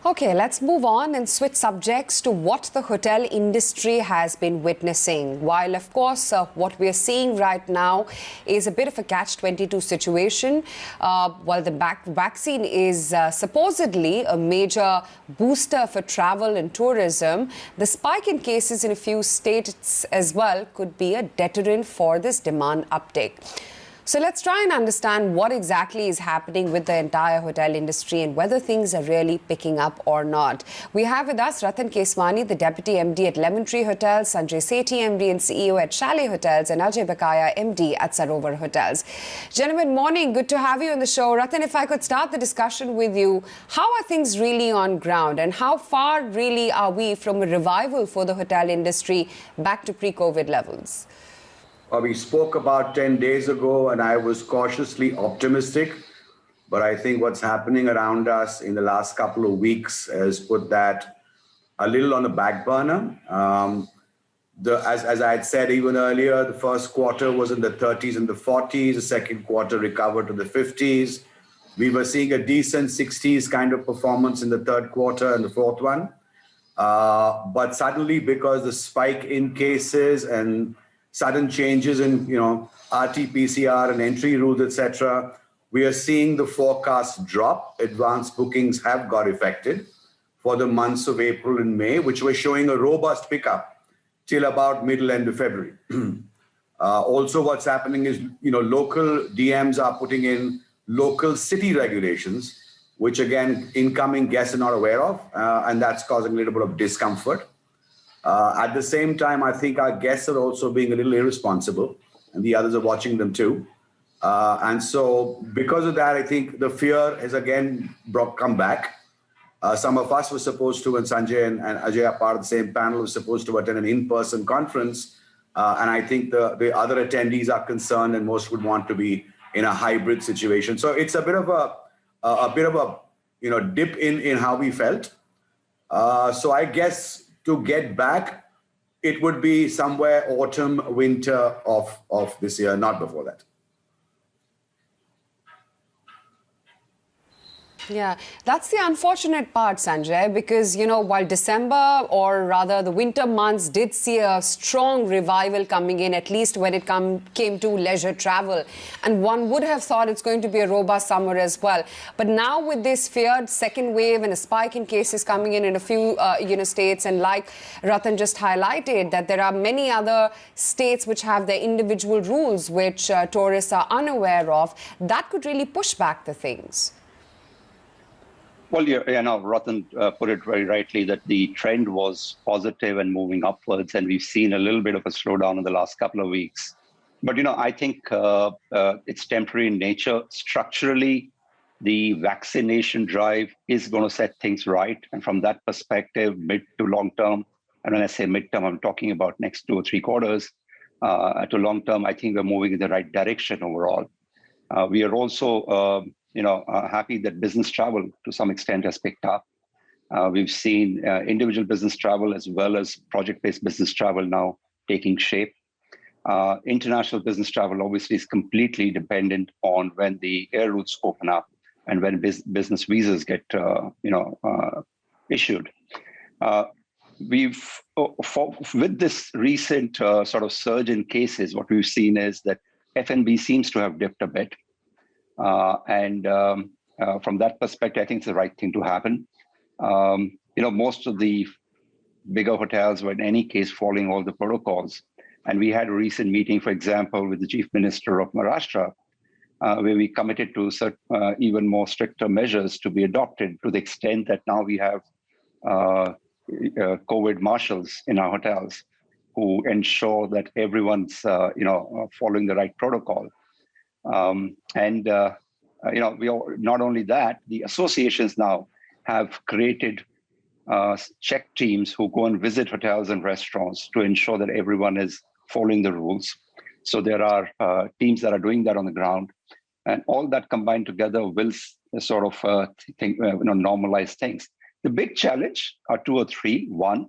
Okay, let's move on and switch subjects to what the hotel industry has been witnessing. While, of course, what we are seeing right now is a bit of a catch-22 situation. While the vaccine is supposedly a major booster for travel and tourism, the spike in cases in a few states as well could be a deterrent for this demand uptake. So let's try and understand what exactly is happening with the entire hotel industry and whether things are really picking up or not. We have with us Rattan Keswani, the Deputy MD at Lemon Tree Hotels, Sanjay Sethi, MD and CEO at Chalet Hotels, and Ajay Bakaya, MD at Sarovar Hotels. Gentlemen, morning. Good to have you on the show. Rattan, if I could start the discussion with you, how are things really on ground and how far really are we from a revival for the hotel industry back to pre-COVID levels? We spoke about 10 days ago, and I was cautiously optimistic. But I think what's happening around us in the last couple of weeks has put that a little on the back burner. As I had said even earlier, the first quarter was in the 30s and the 40s. The second quarter recovered to the 50s. We were seeing a decent 60s kind of performance in the third quarter and the fourth one. But suddenly, because the spike in cases and sudden changes in, RT-PCR and entry rules, etc., we are seeing the forecast drop. Advanced bookings have got affected for the months of April and May, which were showing a robust pickup till about middle end of February. Also, what's happening is, local DMs are putting in local city regulations, which again, incoming guests are not aware of, and that's causing a little bit of discomfort. At the same time, I think our guests are also being a little irresponsible, and the others are watching them too. And so because of that, I think the fear has again come back. Some of us were supposed to, and Sanjay and Ajay are part of the same panel, were supposed to attend an in-person conference. And I think the other attendees are concerned, and most would want to be in a hybrid situation. So it's a bit of a dip in how we felt. So I guess to get back, it would be somewhere autumn, winter of this year, not before that. Yeah, that's the unfortunate part, Sanjay, because, while December or rather the winter months did see a strong revival coming in, at least when it came to leisure travel. And one would have thought it's going to be a robust summer as well. But now with this feared second wave and a spike in cases coming in a few, states, and like Rattan just highlighted, that there are many other states which have their individual rules which tourists are unaware of, that could really push back the things. Well, Rattan put it very rightly that the trend was positive and moving upwards, and we've seen a little bit of a slowdown in the last couple of weeks. But, I think it's temporary in nature. Structurally, the vaccination drive is going to set things right. And from that perspective, mid to long term, and when I say mid-term, I'm talking about next 2 or 3 quarters, to long term, I think we're moving in the right direction overall. We are also happy that business travel to some extent has picked up. We've seen individual business travel as well as project-based business travel now taking shape. International business travel obviously is completely dependent on when the air routes open up and when business visas get issued. With this recent sort of surge in cases, what we've seen is that F&B seems to have dipped a bit. From that perspective, I think it's the right thing to happen. Most of the bigger hotels were in any case following all the protocols. And we had a recent meeting, for example, with the Chief Minister of Maharashtra, where we committed to even more stricter measures to be adopted to the extent that now we have COVID marshals in our hotels who ensure that everyone's following the right protocol. Not only that, the associations now have created check teams who go and visit hotels and restaurants to ensure that everyone is following the rules. So there are teams that are doing that on the ground, and all that combined together will sort of normalize things. The big challenge are 2 or 3. One,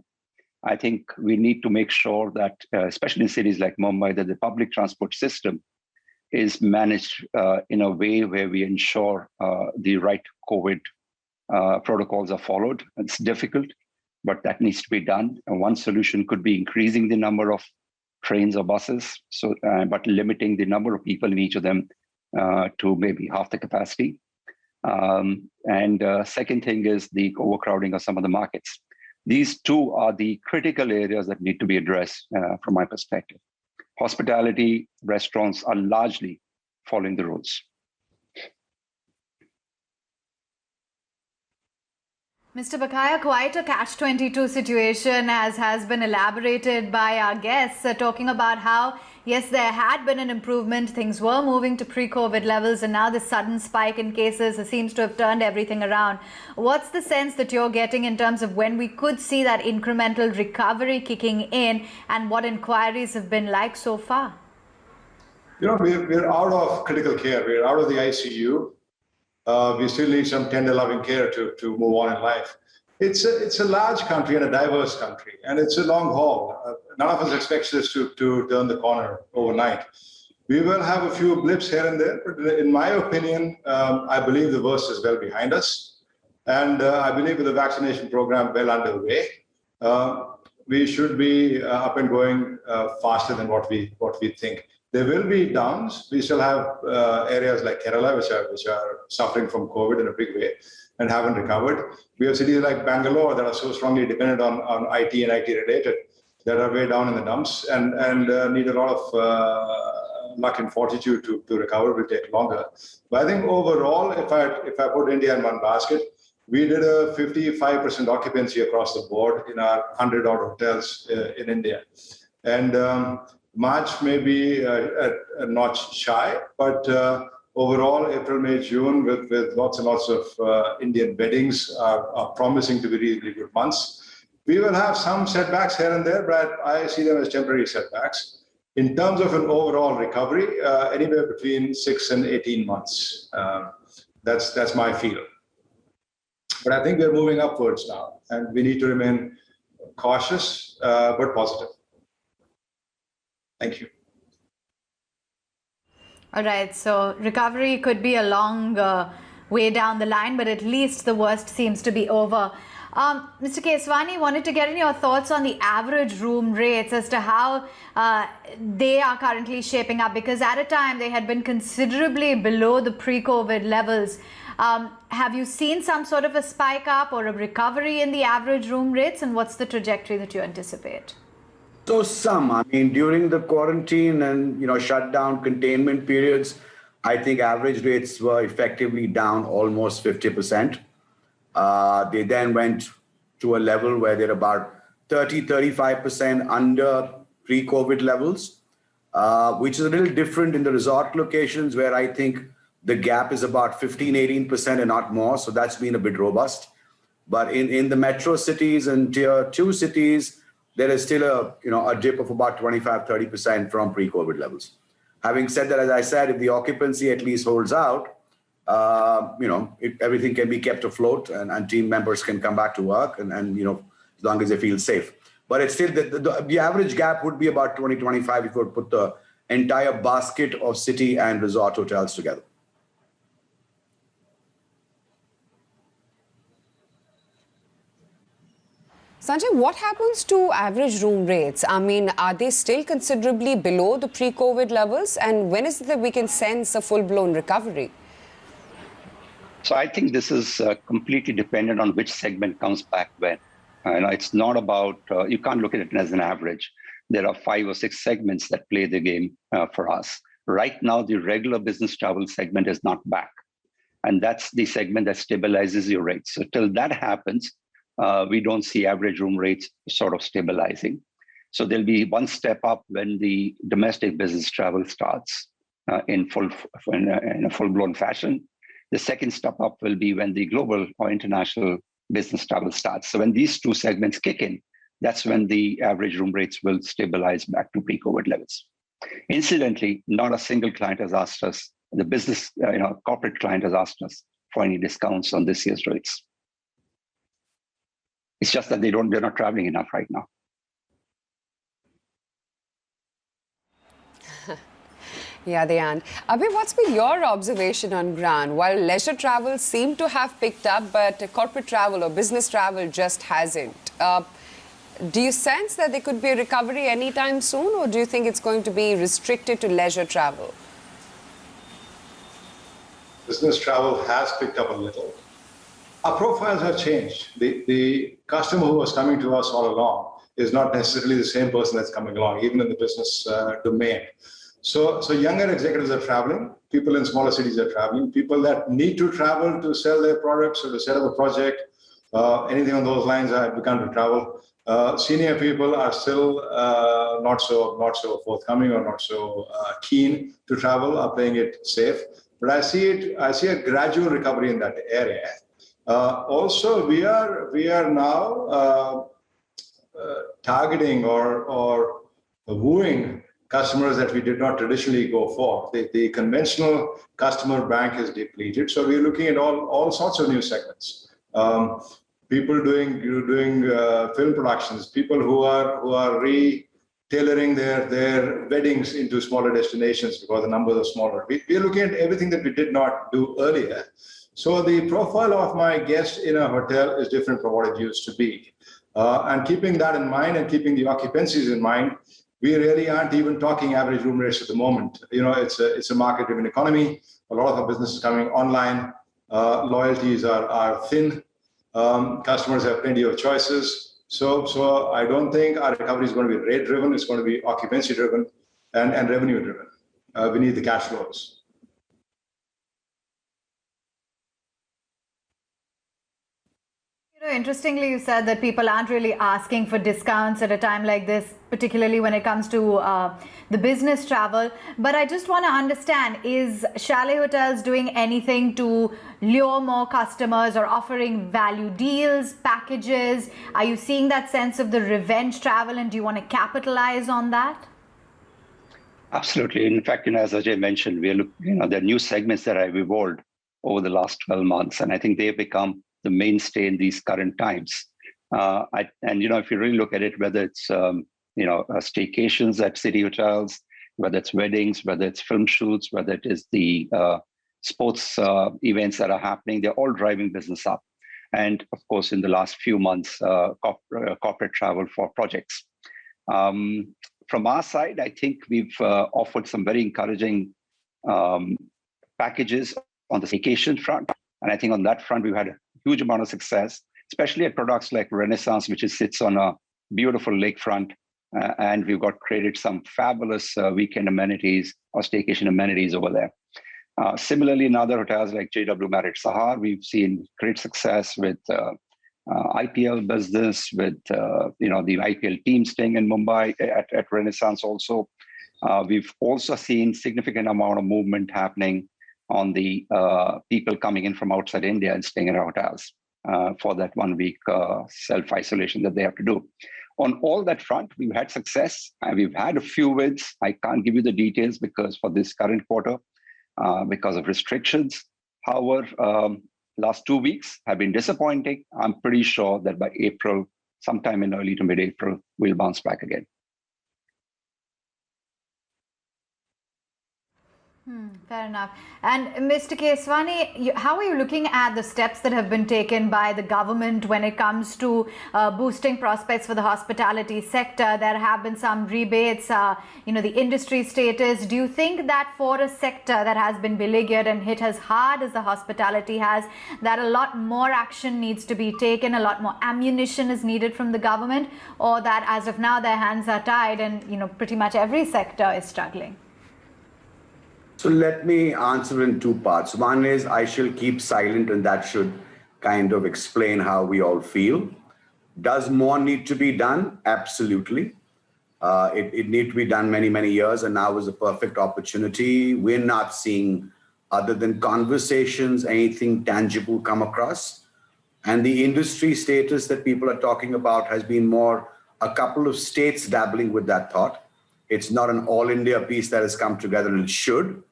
I think we need to make sure that, especially in cities like Mumbai, that the public transport system is managed in a way where we ensure the right COVID protocols are followed. It's difficult, but that needs to be done. And one solution could be increasing the number of trains or buses, but limiting the number of people in each of them to maybe half the capacity. Second thing is the overcrowding of some of the markets. These two are the critical areas that need to be addressed from my perspective. Hospitality, restaurants are largely following the rules. Mr. Bakaya, quite a catch-22 situation, as has been elaborated by our guests, talking about how, yes, there had been an improvement, things were moving to pre-COVID levels, and now the sudden spike in cases seems to have turned everything around. What's the sense that you're getting in terms of when we could see that incremental recovery kicking in, and what inquiries have been like so far? You know, we're out of critical care. We're out of the ICU. We still need some tender loving care to move on in life. It's a large country and a diverse country, and it's a long haul. None of us expects this to turn the corner overnight. We will have a few blips here and there, but in my opinion, I believe the worst is well behind us. And I believe with the vaccination program well underway, we should be up and going faster than what we think. There will be downs. We still have areas like Kerala, which are suffering from COVID in a big way and haven't recovered. We have cities like Bangalore that are so strongly dependent on IT and IT related that are way down in the dumps and need a lot of luck and fortitude to recover. It will take longer. But I think overall, if I put India in one basket, we did a 55% occupancy across the board in our 100-odd hotels in India. And March may be a notch shy, but overall, April, May, June, with lots and lots of Indian weddings are promising to be really good months. We will have some setbacks here and there, but I see them as temporary setbacks. In terms of an overall recovery, anywhere between 6 and 18 months. That's my feel. But I think we're moving upwards now, and we need to remain cautious but positive. Thank you. All right, so recovery could be a long way down the line, but at least the worst seems to be over. Mr. Keswani, wanted to get in your thoughts on the average room rates as to how they are currently shaping up, because at a time they had been considerably below the pre-COVID levels. Have you seen some sort of a spike up or a recovery in the average room rates, and what's the trajectory that you anticipate? So I mean, during the quarantine and, shutdown containment periods, I think average rates were effectively down almost 50%. They then went to a level where they're about 35% under pre-COVID levels, which is a little different in the resort locations where I think the gap is about 18% and not more. So that's been a bit robust. But in the metro cities and tier 2 cities, there is still a dip of about 25-30% from pre-COVID levels. Having said that, as I said, if the occupancy at least holds out, everything can be kept afloat and team members can come back to work and as long as they feel safe. But it's still the average gap would be about 20-25 if you would put the entire basket of city and resort hotels together. Sanjay, what happens to average room rates? I mean, are they still considerably below the pre-COVID levels? And when is it that we can sense a full-blown recovery? So I think this is completely dependent on which segment comes back when. It's not about, you can't look at it as an average. There are 5 or 6 segments that play the game for us. Right now, the regular business travel segment is not back. And that's the segment that stabilizes your rates. So till that happens, we don't see average room rates sort of stabilizing. So there'll be one step up when the domestic business travel starts in a full-blown fashion. The second step up will be when the global or international business travel starts. So when these two segments kick in, that's when the average room rates will stabilize back to pre-COVID levels. Incidentally, not a single client has asked us, the business, corporate client has asked us for any discounts on this year's rates. It's just that they're not traveling enough right now. Yeah, they aren't. Abhi, what's been your observation on ground? While leisure travel seemed to have picked up, but corporate travel or business travel just hasn't. Do you sense that there could be a recovery anytime soon, or do you think it's going to be restricted to leisure travel? Business travel has picked up a little. Our profiles have changed. The customer who was coming to us all along is not necessarily the same person that's coming along, even in the business domain. So younger executives are traveling, people in smaller cities are traveling, people that need to travel to sell their products or to set up a project, anything on those lines have begun to travel. Senior people are still not so forthcoming or not so keen to travel, are playing it safe. But I see a gradual recovery in that area. Also, we are now targeting or wooing customers that we did not traditionally go for. The conventional customer bank is depleted, so we're looking at all sorts of new segments. People doing film productions, people who are tailoring their weddings into smaller destinations because the numbers are smaller. We're looking at everything that we did not do earlier. So the profile of my guest in a hotel is different from what it used to be. And keeping that in mind and keeping the occupancies in mind, we really aren't even talking average room rates at the moment. You know, it's a market-driven economy. A lot of our business is coming online. Loyalties are thin. Customers have plenty of choices. So I don't think our recovery is going to be rate-driven. It's going to be occupancy-driven and revenue-driven. We need the cash flows. You know, interestingly, you said that people aren't really asking for discounts at a time like this, particularly when it comes to the business travel. But I just want to understand, is Chalet Hotels doing anything to lure more customers or offering value deals, packages? Are you seeing that sense of the revenge travel, and do you want to capitalize on that? Absolutely. In fact, as Ajay mentioned, there are new segments that have evolved over the last 12 months, and I think they've become the mainstay in these current times. If you really look at it, whether it's staycations at city hotels, whether it's weddings, whether it's film shoots, whether it is the sports events that are happening, they're all driving business up. And of course, in the last few months, corporate travel for projects. From our side, I think we've offered some very encouraging packages on the staycation front. And I think on that front, we've had a huge amount of success, especially at products like Renaissance, which sits on a beautiful lakefront. And we've created some fabulous weekend amenities or staycation amenities over there. Similarly, in other hotels like JW Marriott Sahar, we've seen great success with IPL business, with the IPL team staying in Mumbai at Renaissance also. We've also seen significant amount of movement happening on the people coming in from outside India and staying in our hotels for that 1 week self-isolation that they have to do. On all that front, we've had success and we've had a few wins. I can't give you the details because for this current quarter, because of restrictions. However, last 2 weeks have been disappointing. I'm pretty sure that by April, sometime in early to mid-April, we'll bounce back again. Fair enough. And Mr. Keswani, how are you looking at the steps that have been taken by the government when it comes to boosting prospects for the hospitality sector? There have been some rebates, the industry status. Do you think that for a sector that has been beleaguered and hit as hard as the hospitality has, that a lot more action needs to be taken, a lot more ammunition is needed from the government, or that as of now their hands are tied and pretty much every sector is struggling? So let me answer in two parts. One is I shall keep silent, and that should kind of explain how we all feel. Does more need to be done? Absolutely. It needs to be done many, many years, and now is a perfect opportunity. We're not seeing, other than conversations, anything tangible come across. And the industry status that people are talking about has been more a couple of states dabbling with that thought. It's not an all-India piece that has come together, and it should.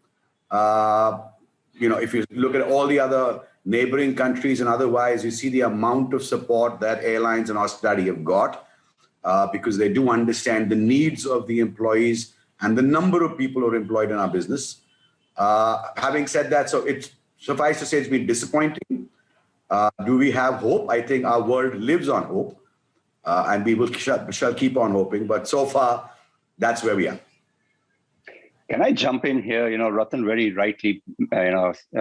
If you look at all the other neighboring countries and otherwise, you see the amount of support that airlines and hospitality have got because they do understand the needs of the employees and the number of people who are employed in our business. Having said that, so it's suffice to say it's been disappointing. Do we have hope? I think our world lives on hope, and we shall keep on hoping. But so far, that's where we are. Can I jump in here? Rattan very rightly,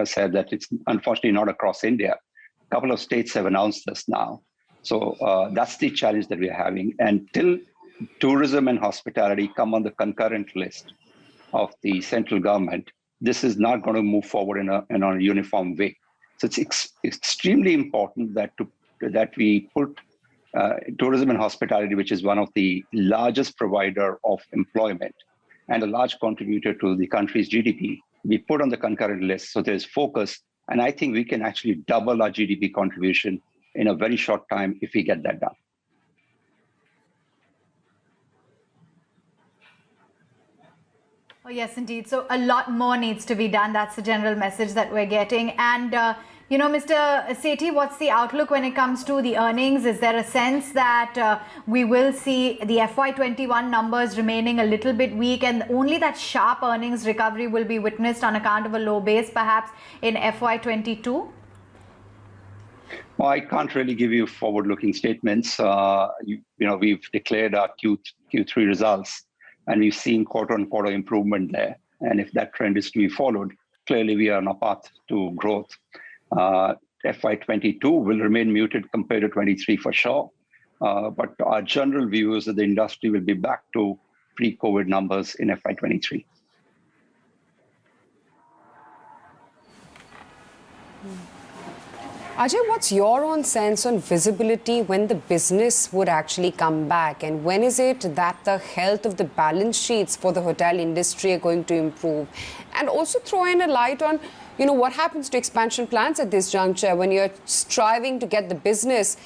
said that it's unfortunately not across India. A couple of states have announced this now. So that's the challenge that we're having. And till tourism and hospitality come on the concurrent list of the central government, this is not going to move forward in a uniform way. So it's extremely important that we put tourism and hospitality, which is one of the largest provider of employment and a large contributor to the country's GDP, we put on the concurrent list. So there's focus. And I think we can actually double our GDP contribution in a very short time if we get that done. Oh, yes, indeed. So a lot more needs to be done. That's the general message that we're getting. And, Mr. Sethi, what's the outlook when it comes to the earnings? Is there a sense that we will see the FY21 numbers remaining a little bit weak and only that sharp earnings recovery will be witnessed on account of a low base, perhaps in FY22? Well, I can't really give you forward-looking statements. We've declared our Q3 results, and we've seen quarter-on-quarter improvement there. And if that trend is to be followed, clearly we are on a path to growth. FY22 will remain muted compared to 23 for sure. But our general view is that the industry will be back to pre-COVID numbers in FY23. Ajay, what's your own sense on visibility when the business would actually come back? And when is it that the health of the balance sheets for the hotel industry are going to improve? And also throw in a light on, what happens to expansion plans at this juncture when you're striving to get the business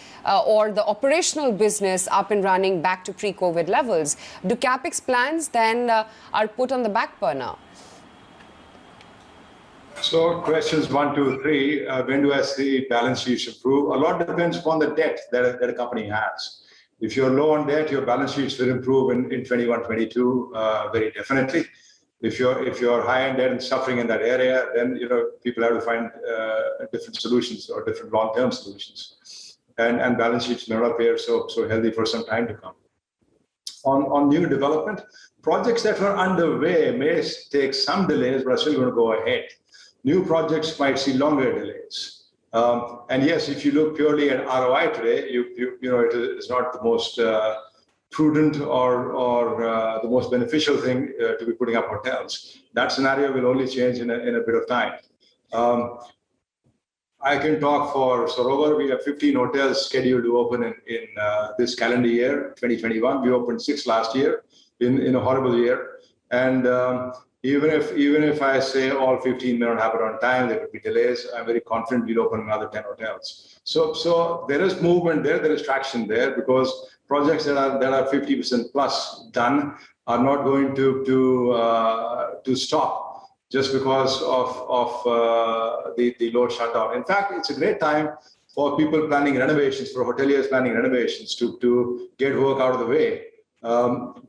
or the operational business up and running back to pre-COVID levels? Do CapEx plans then are put on the back burner? So questions 1, 2, 3, when do I see balance sheets improve? A lot depends upon the debt that a company has. If you're low on debt, your balance sheets will improve in 21, 22, very definitely. If you're high on debt and suffering in that area, then people have to find different solutions or different long-term solutions. And balance sheets may not appear so healthy for some time to come. On new development, projects that are underway may take some delays, but are still going to go ahead. New projects might see longer delays. And yes, if you look purely at ROI today, it is not the most prudent or the most beneficial thing to be putting up hotels. That scenario will only change in a bit of time. I can talk for Sarovar. We have 15 hotels scheduled to open in this calendar year, 2021. We opened 6 last year in a horrible year. And even if I say all 15 may not happen on time, there could be delays, I'm very confident we'll open another 10 hotels. So there is movement there is traction there, because projects that are 50% plus done are not going to stop just because of the load shutdown. In fact, it's a great time for people planning renovations, for hoteliers planning renovations to get work out of the way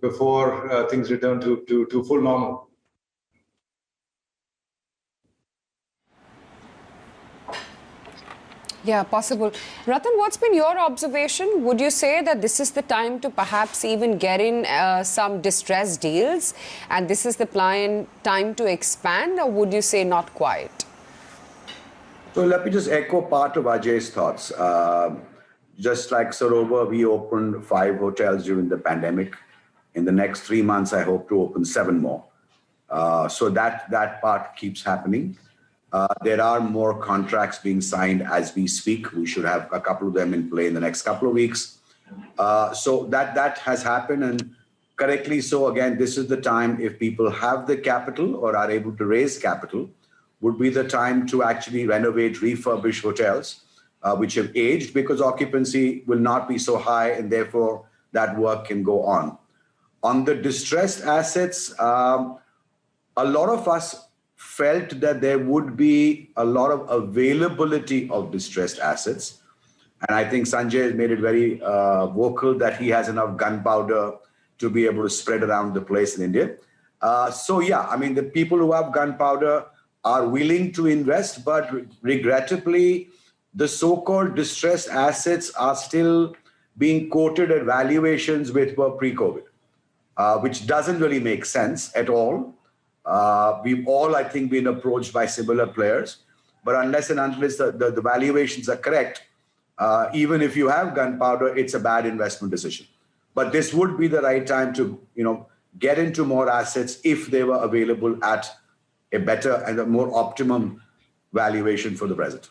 before things return to full normal. Yeah, possible. Rattan, what's been your observation? Would you say that this is the time to perhaps even get in some distressed deals and this is the time to expand, or would you say not quite? So let me just echo part of Ajay's thoughts. Just like Sarovar, we opened 5 hotels during the pandemic. In the next 3 months, I hope to open 7 more. So that part keeps happening. There are more contracts being signed as we speak. We should have a couple of them in play in the next couple of weeks. So that has happened, and correctly so. Again, this is the time, if people have the capital or are able to raise capital, would be the time to actually renovate, refurbish hotels which have aged, because occupancy will not be so high, and therefore that work can go on. On the distressed assets, a lot of us felt that there would be a lot of availability of distressed assets. And I think Sanjay has made it very vocal that he has enough gunpowder to be able to spread around the place in India. So yeah, I mean, the people who have gunpowder are willing to invest, but regrettably, the so-called distressed assets are still being quoted at valuations which were pre-COVID, which doesn't really make sense at all. We've all, I think, been approached by similar players, but unless and unless the valuations are correct, even if you have gunpowder, it's a bad investment decision. But this would be the right time to, get into more assets if they were available at a better and a more optimum valuation for the present.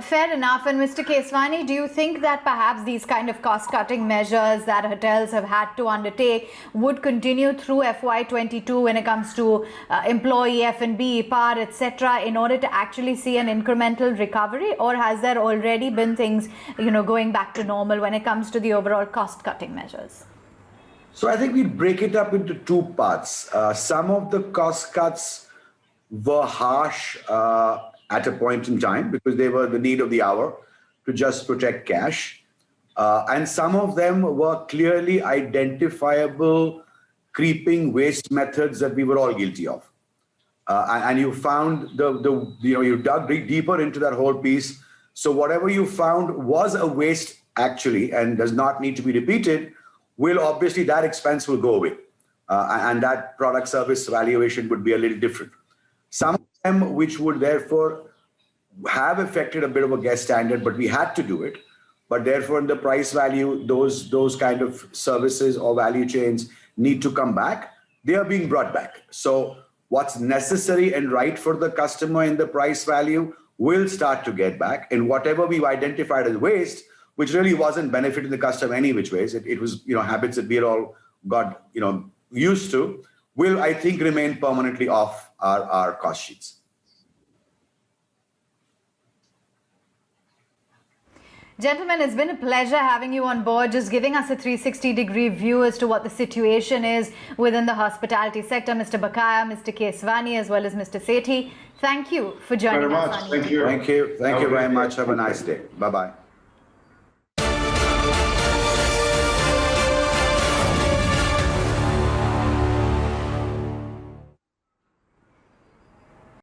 Fair enough. And Mr. Keswani, do you think that perhaps these kind of cost-cutting measures that hotels have had to undertake would continue through FY22 when it comes to employee F&B, PAR, etc., in order to actually see an incremental recovery? Or has there already been things, going back to normal when it comes to the overall cost-cutting measures? So I think we break it up into two parts. Some of the cost cuts were harsh at a point in time because they were the need of the hour to just protect cash. And some of them were clearly identifiable creeping waste methods that we were all guilty of. And you found you dug deeper into that whole piece. So whatever you found was a waste actually and does not need to be repeated, obviously that expense will go away. And that product service valuation would be a little different. Some of them which would therefore have affected a bit of a guest standard, but we had to do it. But therefore in the price value, those kind of services or value chains need to come back. They are being brought back. So what's necessary and right for the customer in the price value will start to get back. And whatever we've identified as waste, which really wasn't benefiting the customer any which ways, it was habits that we had all got used to, will I think remain permanently off our cost sheets. Gentlemen, it's been a pleasure having you on board, just giving us a 360-degree view as to what the situation is within the hospitality sector. Mr. Bakaya, Mr. Keswani, as well as Mr. Sethi, thank you for joining us. Thank you. Thank you very much. Have a nice day. Bye-bye.